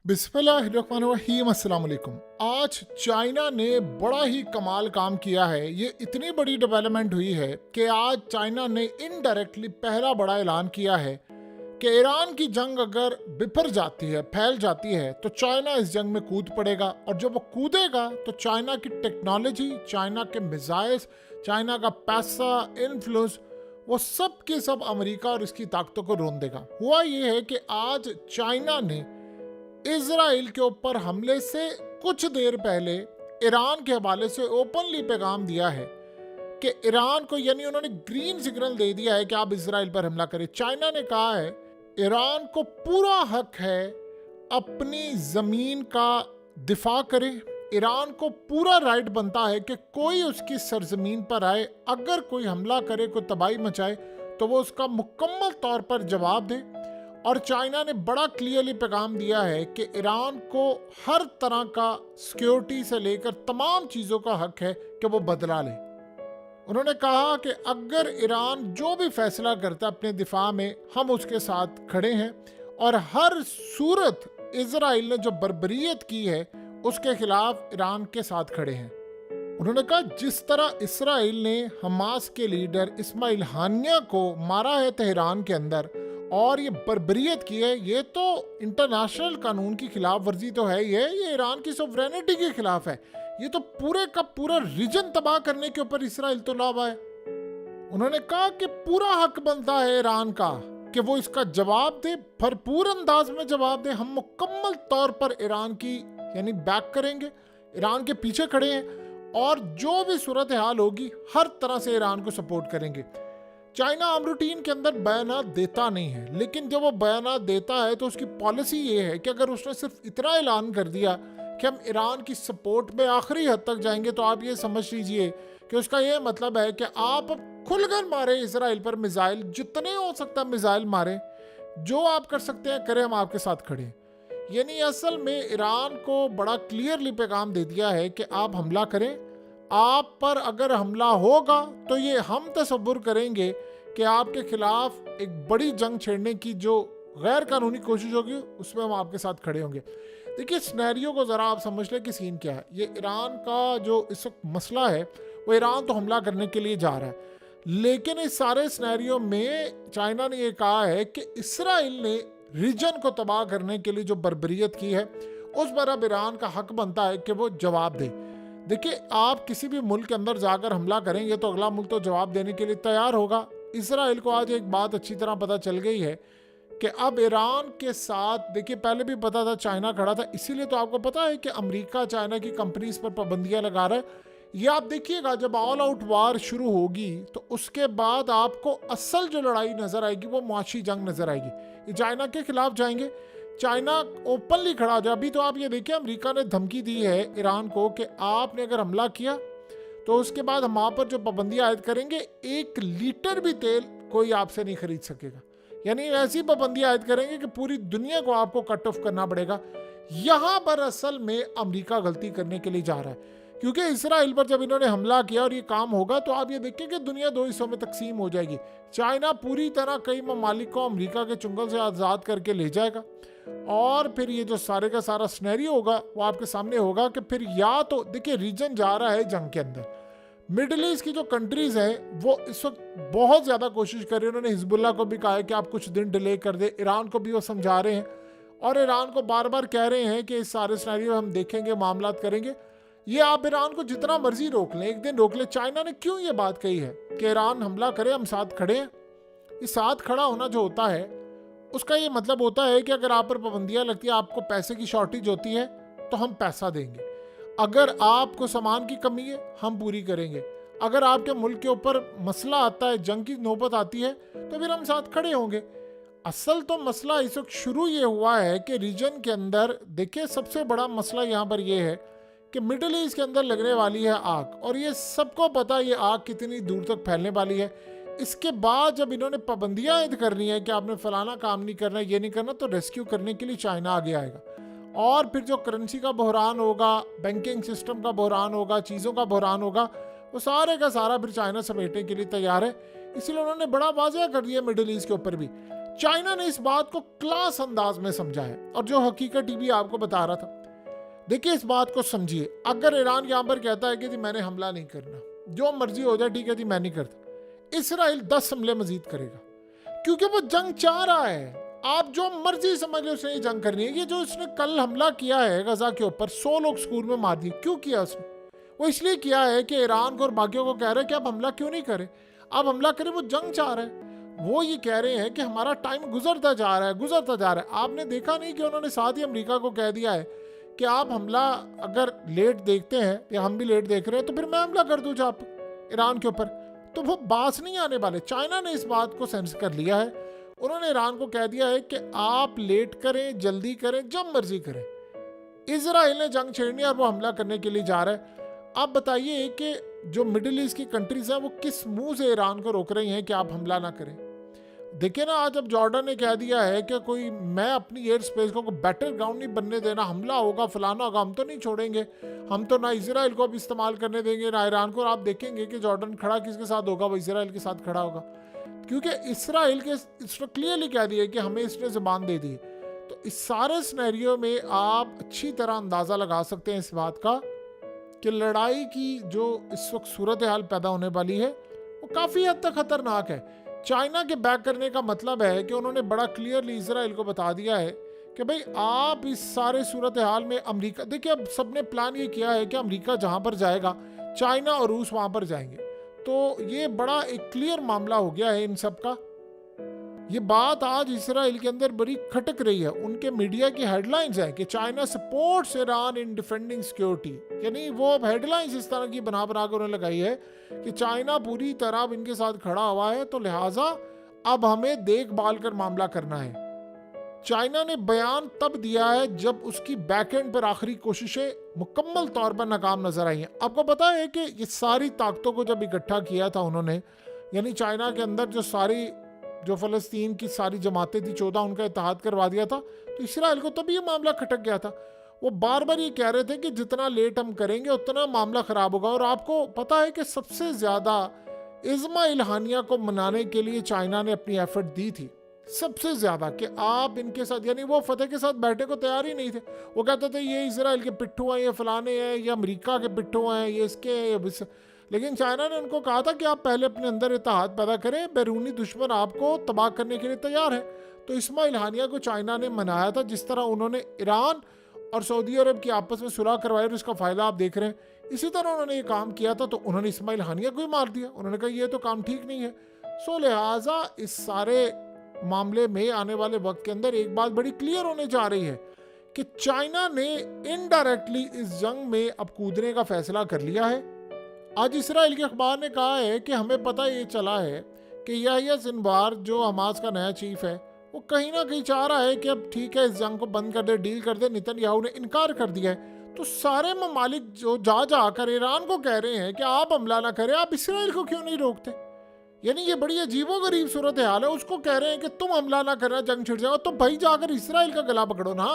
बिस्मिल्लाहिर्रहमानिर्रहीम अस्सलाम वालेकुम। आज चाइना ने बड़ा ही कमाल काम किया है। ये इतनी बड़ी डेवलपमेंट हुई है कि आज चाइना ने इनडायरेक्टली पहला बड़ा ऐलान किया है कि ईरान की जंग अगर बिफर जाती है, फैल जाती है, तो चाइना इस जंग में कूद पड़ेगा। और जब वो कूदेगा तो चाइना की टेक्नोलॉजी, चाइना के मिसाइल्स, चाइना का पैसा, इन्फ्लुएंस, वो सब के सब अमेरिका और इसकी ताकतों को रोन देगा। हुआ ये है कि आज चाइना ने इजराइल के ऊपर हमले से कुछ देर पहले ईरान के हवाले से ओपनली पैगाम दिया है कि ईरान को, यानी उन्होंने ग्रीन सिग्नल दे दिया है कि आप इजराइल पर हमला करें। चाइना ने कहा है ईरान को पूरा हक है अपनी जमीन का दिफा करे। ईरान को पूरा राइट बनता है कि कोई उसकी सरजमीन पर आए, अगर कोई हमला करे, कोई तबाही मचाए, तो वो उसका मुकम्मल तौर पर जवाब दे। और चाइना ने बड़ा क्लियरली पैगाम दिया है कि ईरान को हर तरह का सिक्योरिटी से लेकर तमाम चीज़ों का हक है कि वो बदला ले। उन्होंने कहा कि अगर ईरान जो भी फैसला करता है अपने दिफा में, हम उसके साथ खड़े हैं और हर सूरत इजराइल ने जो बर्बरियत की है उसके खिलाफ ईरान के साथ खड़े हैं। उन्होंने कहा जिस तरह इसराइल ने हमास के लीडर इस्माइल हानिया को मारा है तेहरान के अंदर और ये बर्बरियत की है, ये तो इंटरनेशनल कानून की खिलाफ वर्जी तो है, ये ईरान की सोवरेनिटी के खिलाफ है। ये तो पूरे का पूरा रीजन तबाह करने के ऊपर इसराइल तो लावा है। उन्होंने कहा कि पूरा हक बनता है ईरान का कि वो इसका जवाब दे, भरपूर अंदाज में जवाब दे। हम मुकम्मल तौर पर ईरान की यानी बैक करेंगे, ईरान के पीछे खड़े हैं और जो भी सूरत हाल होगी हर तरह से ईरान को सपोर्ट करेंगे। चाइना आम रूटीन के अंदर बयानात देता नहीं है, लेकिन जब वो बयानात देता है तो उसकी पॉलिसी ये है कि अगर उसने सिर्फ इतना ऐलान कर दिया कि हम ईरान की सपोर्ट में आखिरी हद तक जाएंगे, तो आप ये समझ लीजिए कि उसका ये मतलब है कि आप खुलकर मारे इसराइल पर मिसाइल, जितने हो सकता है मिसाइल मारे, जो आप कर सकते हैं करें, हम आपके साथ खड़े हैं। यानी असल में ईरान को बड़ा क्लियरली पैगाम दे दिया है कि आप हमला करें, आप पर अगर हमला होगा तो ये हम तसव्वुर करेंगे कि आपके खिलाफ एक बड़ी जंग छेड़ने की जो गैर कानूनी कोशिश होगी उसमें हम आपके साथ खड़े होंगे। देखिए सिनेरियो को ज़रा आप समझ लें कि सीन क्या है। ये ईरान का जो इस वक्त मसला है, वो ईरान तो हमला करने के लिए जा रहा है, लेकिन इस सारे सिनेरियो में चाइना ने ये कहा है कि इसराइल ने रीजन को तबाह करने के लिए जो बर्बरियत की है उस पर अब ईरान का हक बनता है कि वो जवाब दे। देखिए आप किसी भी मुल्क के अंदर जाकर हमला करेंगे तो अगला मुल्क तो जवाब देने के लिए तैयार होगा। इसराइल को आज एक बात अच्छी तरह पता चल गई है कि अब ईरान के साथ, देखिए पहले भी पता था चाइना खड़ा था, इसीलिए तो आपको पता है कि अमेरिका चाइना की कंपनीज पर पाबंदियां लगा रहा है। ये आप देखिएगा जब ऑल आउट वार शुरू होगी तो उसके बाद आपको असल जो लड़ाई नजर आएगी वो मुआशी जंग नजर आएगी। ये चाइना के खिलाफ जाएंगे, चाइना ओपनली खड़ा हो जाए। अभी तो आप ये देखिए अमेरिका ने धमकी दी है ईरान को कि आपने अगर हमला किया तो उसके बाद हम आप पर जो पाबंदियां आयद करेंगे, 1 लीटर भी तेल कोई आपसे नहीं खरीद सकेगा। यानी ऐसी पाबंदियां आयद करेंगे कि पूरी दुनिया को आपको कट ऑफ करना पड़ेगा। यहां पर असल में अमेरिका गलती करने के लिए जा रहा है, क्योंकि इसराइल पर जब इन्होंने हमला किया और ये काम होगा तो आप ये देखें कि दुनिया 2 हिस्सों में तकसीम हो जाएगी। चाइना पूरी तरह कई ममालिक को अमेरिका के चुंगल से आज़ाद करके ले जाएगा और फिर ये जो सारे का सारा सिनेरियो होगा वो आपके सामने होगा कि फिर या तो देखिए रीजन जा रहा है जंग के अंदर। मिडिल ईस्ट की जो कंट्रीज हैं वो इस वक्त बहुत ज़्यादा कोशिश कर रही है। उन्होंने हिजबुल्लाह को भी कहा है कि आप कुछ दिन डिले कर दे, ईरान को भी वो समझा रहे हैं और ईरान को बार बार कह रहे हैं कि इस सारे सिनेरियो हम देखेंगे, मामलात करेंगे। ये आप ईरान को जितना मर्जी रोक लें, एक दिन रोक लें। चाइना ने क्यों ये बात कही है कि ईरान हमला करे, हम साथ खड़े हैं। इस साथ खड़ा होना जो होता है उसका ये मतलब होता है कि अगर आप पर पाबंदियां लगती है, आपको पैसे की शॉर्टेज होती है तो हम पैसा देंगे। अगर आपको सामान की कमी है हम पूरी करेंगे। अगर आपके मुल्क के ऊपर मसला आता है, जंग की नौबत आती है, तो फिर हम साथ खड़े होंगे। असल तो मसला इस वक्त शुरू ये हुआ है कि रीजन के अंदर देखिए सबसे बड़ा मसला यहाँ पर यह है कि मिडिल ईस्ट के अंदर लगने वाली है आग, और ये सबको पता है ये आग कितनी दूर तक फैलने वाली है। इसके बाद जब इन्होंने पाबंदियां ऐड करनी है कि आपने फलाना काम नहीं करना, ये नहीं करना, तो रेस्क्यू करने के लिए चाइना आगे आएगा। और फिर जो करेंसी का बहरान होगा, बैंकिंग सिस्टम का बहरान होगा, चीज़ों का बहरान होगा, वो सारे का सारा फिर चाइना समेटने के लिए तैयार है। इसलिए उन्होंने बड़ा वाज़ेह कर दिया मिडिल ईस्ट के ऊपर भी। चाइना ने इस बात को क्लास अंदाज में समझा है, और जो हकीकत टीवी आपको बता रहा था, देखिए इस बात को समझिए। अगर ईरान यहां पर कहता है कि जी मैंने हमला नहीं करना, जो मर्जी हो जाए, ठीक है जी मैं नहीं करता, इसराइल 10 हमले मजीद करेगा, क्योंकि वो जंग चाह रहा है। आप जो मर्जी समझ लो, उसने ये जंग करनी है। ये जो उसने कल हमला किया है गजा के ऊपर, 100 लोग स्कूल में मार दिए, क्यों किया उसने? वो इसलिए किया है कि ईरान को और बाकियों को कह रहे हैं कि आप हमला क्यों नहीं करें, आप हमला करें। वो जंग चाह रहे हैं। वो ये कह रहे हैं कि हमारा टाइम गुजरता जा रहा है, गुजरता जा रहा है। आपने देखा नहीं कि उन्होंने साथ ही अमेरिका को कह दिया है कि आप हमला अगर लेट देखते हैं या हम भी लेट देख रहे हैं तो फिर मैं हमला कर दूँ आप ईरान के ऊपर। तो वो बास नहीं आने वाले। चाइना ने इस बात को सेंस कर लिया है। उन्होंने ईरान को कह दिया है कि आप लेट करें, जल्दी करें, जब मर्जी करें। इजराइल ने जंग छेड़नी और वो हमला करने के लिए जा रहा है। आप बताइए कि जो मिडिल ईस्ट की कंट्रीज हैं वो किस मुंह से ईरान को रोक रही हैं कि आप हमला ना करें। देखिए ना, आज अब जॉर्डन ने कह दिया है कि कोई मैं अपनी एयर स्पेस को बैटल ग्राउंड नहीं बनने देना, हमला होगा, फलाना होगा, हम तो नहीं छोड़ेंगे। हम तो ना इजराइल को अब इस्तेमाल करने देंगे ना ईरान को। और आप देखेंगे कि जॉर्डन खड़ा किसके साथ होगा, वो इजराइल के साथ खड़ा होगा, क्योंकि इसराइल के इसने क्लियरली कह दिया कि हमें इसने जुबान दे दी। तो इस सारे सिनेरियो में आप अच्छी तरह अंदाज़ा लगा सकते हैं इस बात का कि लड़ाई की जो इस वक्त सूरत हाल पैदा होने वाली है वो काफ़ी हद तक खतरनाक है। चाइना के बैक करने का मतलब है कि उन्होंने बड़ा क्लियरली इजराइल को बता दिया है कि भाई आप इस सारे सूरत हाल में अमेरिका, देखिए अब सबने प्लान ये किया है कि अमेरिका जहाँ पर जाएगा चाइना और रूस वहाँ पर जाएंगे। तो ये बड़ा एक क्लियर मामला हो गया है इन सब का। ये बात आज इसराइल के अंदर बड़ी खटक रही है। उनके मीडिया की हेडलाइंस है कि चाइना सपोर्ट्स ईरान इन डिफेंडिंग सिक्योरिटी। यानी वो अब हेडलाइंस इस तरह की बना बना कर उन्होंने लगाई है कि चाइना पूरी तरह अब इनके साथ खड़ा हुआ है, तो लिहाजा अब हमें देखभाल कर मामला करना है। चाइना ने बयान तब दिया है जब उसकी बैकएंड पर आखिरी कोशिशें मुकम्मल तौर पर नाकाम नजर आई हैं। आपको पता है कि ये सारी ताकतों को जब इकट्ठा किया था उन्होंने, यानी चाइना के अंदर जो फ़लस्तीन की सारी जमातें थी 14, उनका इत्तेहाद करवा दिया था, तो इसराइल को तभी ये मामला खटक गया था। वो बार बार ये कह रहे थे कि जितना लेट हम करेंगे उतना मामला ख़राब होगा। और आपको पता है कि सबसे ज़्यादा इज़्मा इल्हानिया को मनाने के लिए चाइना ने अपनी एफर्ट दी थी, सबसे ज़्यादा, कि आप इनके साथ, यानी वो फतेह के साथ बैठने को तैयार ही नहीं थे। वो कहते थे ये इजराइल के पिट्ठू हैं, ये फलाने हैं, ये अमेरिका के पिट्ठू हैं, ये इसके हैं। लेकिन चाइना ने उनको कहा था कि आप पहले अपने अंदर इत्तेहाद पैदा करें, बैरूनी दुश्मन आपको तबाह करने के लिए तैयार है। तो इस्मा इल्हानिया को चाइना ने मनाया था, जिस तरह उन्होंने ईरान और सऊदी अरब की आपस में सुलह करवाई और इसका फ़ायदा आप देख रहे हैं। इसी तरह उन्होंने ये काम किया था, तो उन्होंने इस्मा इल्हानिया को ही मार दिया। उन्होंने कहा ये तो काम ठीक नहीं है। सो लिहाजा इस सारे मामले में आने वाले वक्त के अंदर एक बात बड़ी क्लियर होने जा रही है कि चाइना ने इनडायरेक्टली इस जंग में अब कूदने का फैसला कर लिया है। आज इसराइल के अखबार ने कहा है कि हमें पता ये चला है कि याह्या सिनवार जो हमास का नया चीफ है, वो कहीं ना कहीं चाह रहा है कि अब ठीक है इस जंग को बंद कर दे, डील कर दे। नेतन्याहू ने इनकार कर दिया है। तो सारे ममालिक जो जाकर ईरान को कह रहे हैं कि आप हमला ना करें, आप इसराइल को क्यों नहीं रोकते। यानी ये बड़ी अजीबोगरीब सूरत हाल है। उसको कह रहे हैं कि तुम हमला ना करना, जंग छिड़ जाएगा। तो भाई जाकर इसराइल का गला पकड़ो ना,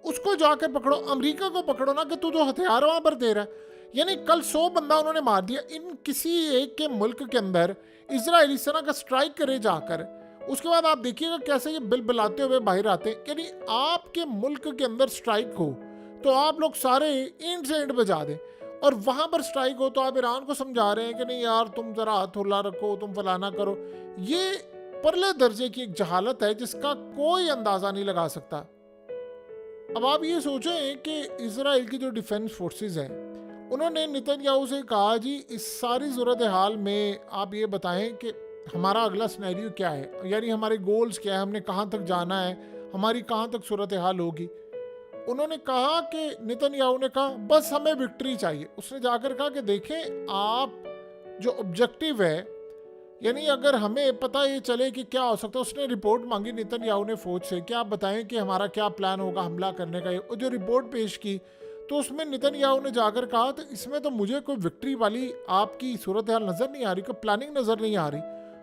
उसको जाकर पकड़ो, अमेरिका को पकड़ो ना कि तू जो हथियार वहां पर दे रहा है। यानी कल 100 बंदा उन्होंने मार दिया। इन किसी एक के मुल्क के अंदर इजराइल इस तरह का स्ट्राइक करे जाकर, उसके बाद आप देखिएगा कैसे ये बिल बिलाते हुए बाहर आते हैं। यानी आपके मुल्क के अंदर स्ट्राइक हो तो आप लोग सारे इंड से इंड बजा दें, और वहां पर स्ट्राइक हो तो आप ईरान को समझा रहे हैं कि नहीं यार तुम जरा हाथ हुला रखो, तुम फलाना करो। ये परले दर्जे की एक जहालत है जिसका कोई अंदाजा नहीं लगा सकता। अब आप ये सोचें कि इजराइल की जो डिफेंस फोर्सेस हैं, उन्होंने नेतन्याहू से कहा जी इस सारी सूरत हाल में आप ये बताएं कि हमारा अगला सिनेरियो क्या है, यानी हमारे गोल्स क्या है, हमने कहाँ तक जाना है, हमारी कहाँ तक सूरत हाल होगी। उन्होंने कहा कि नेतन्याहू ने कहा बस हमें विक्ट्री चाहिए। उसने जाकर कहा कि देखें आप जो ऑब्जेक्टिव है, यानी अगर हमें पता ये चले कि क्या हो सकता है। उसने रिपोर्ट मांगी नेतन्याहू ने फौज से कि आप बताएं कि हमारा क्या प्लान होगा हमला करने का। और जो रिपोर्ट पेश की तो उसमें नेतन्याहू ने जाकर कहा तो इसमें तो मुझे कोई विक्ट्री वाली आपकी सूरत हाल नज़र नहीं आ रही, कोई प्लानिंग नज़र नहीं आ रही।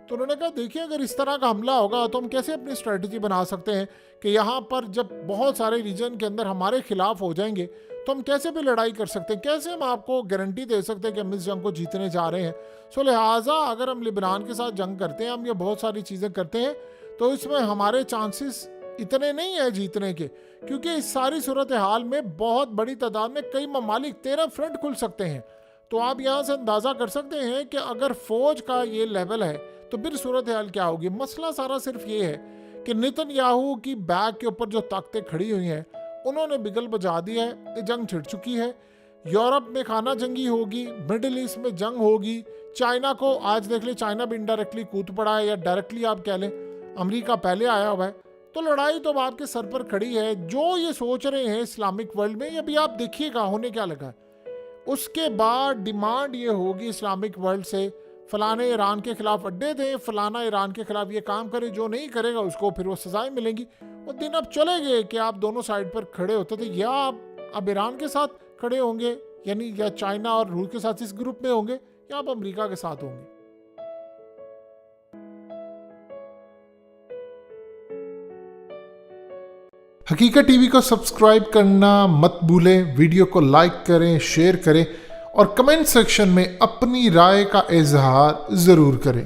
तो उन्होंने कहा देखिए अगर इस तरह का हमला होगा तो हम कैसे अपनी स्ट्रेटजी बना सकते हैं कि यहाँ पर जब बहुत सारे रीजन के अंदर हमारे खिलाफ हो जाएंगे तो हम कैसे भी लड़ाई कर सकते हैं, कैसे हम आपको गारंटी दे सकते हैं कि हम इस जंग को जीतने जा रहे हैं। सो लिहाजा अगर हम लिबनान के साथ जंग करते हैं, हम ये बहुत सारी चीज़ें करते हैं, तो इसमें हमारे चांसेस इतने नहीं है जीतने के, क्योंकि इस सारी सूरत हाल में बहुत बड़ी तादाद में कई ममालिक 13 फ्रंट खुल सकते हैं। तो आप यहाँ से अंदाज़ा कर सकते हैं कि अगर फौज का ये लेवल है तो फिर सूरत हाल क्या होगी। मसला सारा सिर्फ ये है कि नेतन्याहू की बैक के ऊपर जो ताकतें खड़ी हुई हैं उन्होंने बिगल बजा दिया है, जंग छिड़ चुकी है। यूरोप में खाना जंगी होगी, मिडिल ईस्ट में जंग होगी, चाइना को आज देख ले, चाइना भी इनडायरेक्टली कूद पड़ा है, या डायरेक्टली आप कह लें अमेरिका पहले आया हुआ है। तो लड़ाई तो अब आपके सर पर खड़ी है। जो ये सोच रहे हैं इस्लामिक वर्ल्ड में, अभी आप देखिएगा होने क्या लगा। उसके बाद डिमांड ये होगी इस्लामिक वर्ल्ड से, फलाने ईरान के खिलाफ अड्डे थे, फलाना ईरान के खिलाफ ये काम करे, जो नहीं करेगा उसको फिर वो सजाएं मिलेंगी। वो दिन अब चले गए कि आप दोनों साइड पर खड़े होते थे, या आप अब ईरान के साथ खड़े होंगे, यानी या चाइना और रूस के साथ इस ग्रुप में होंगे, या आप अमेरिका के साथ होंगे। हकीकत टीवी को सब्सक्राइब करना मत भूलें, वीडियो को लाइक करें, शेयर करें और कमेंट सेक्शन में अपनी राय का इजहार ज़रूर करें।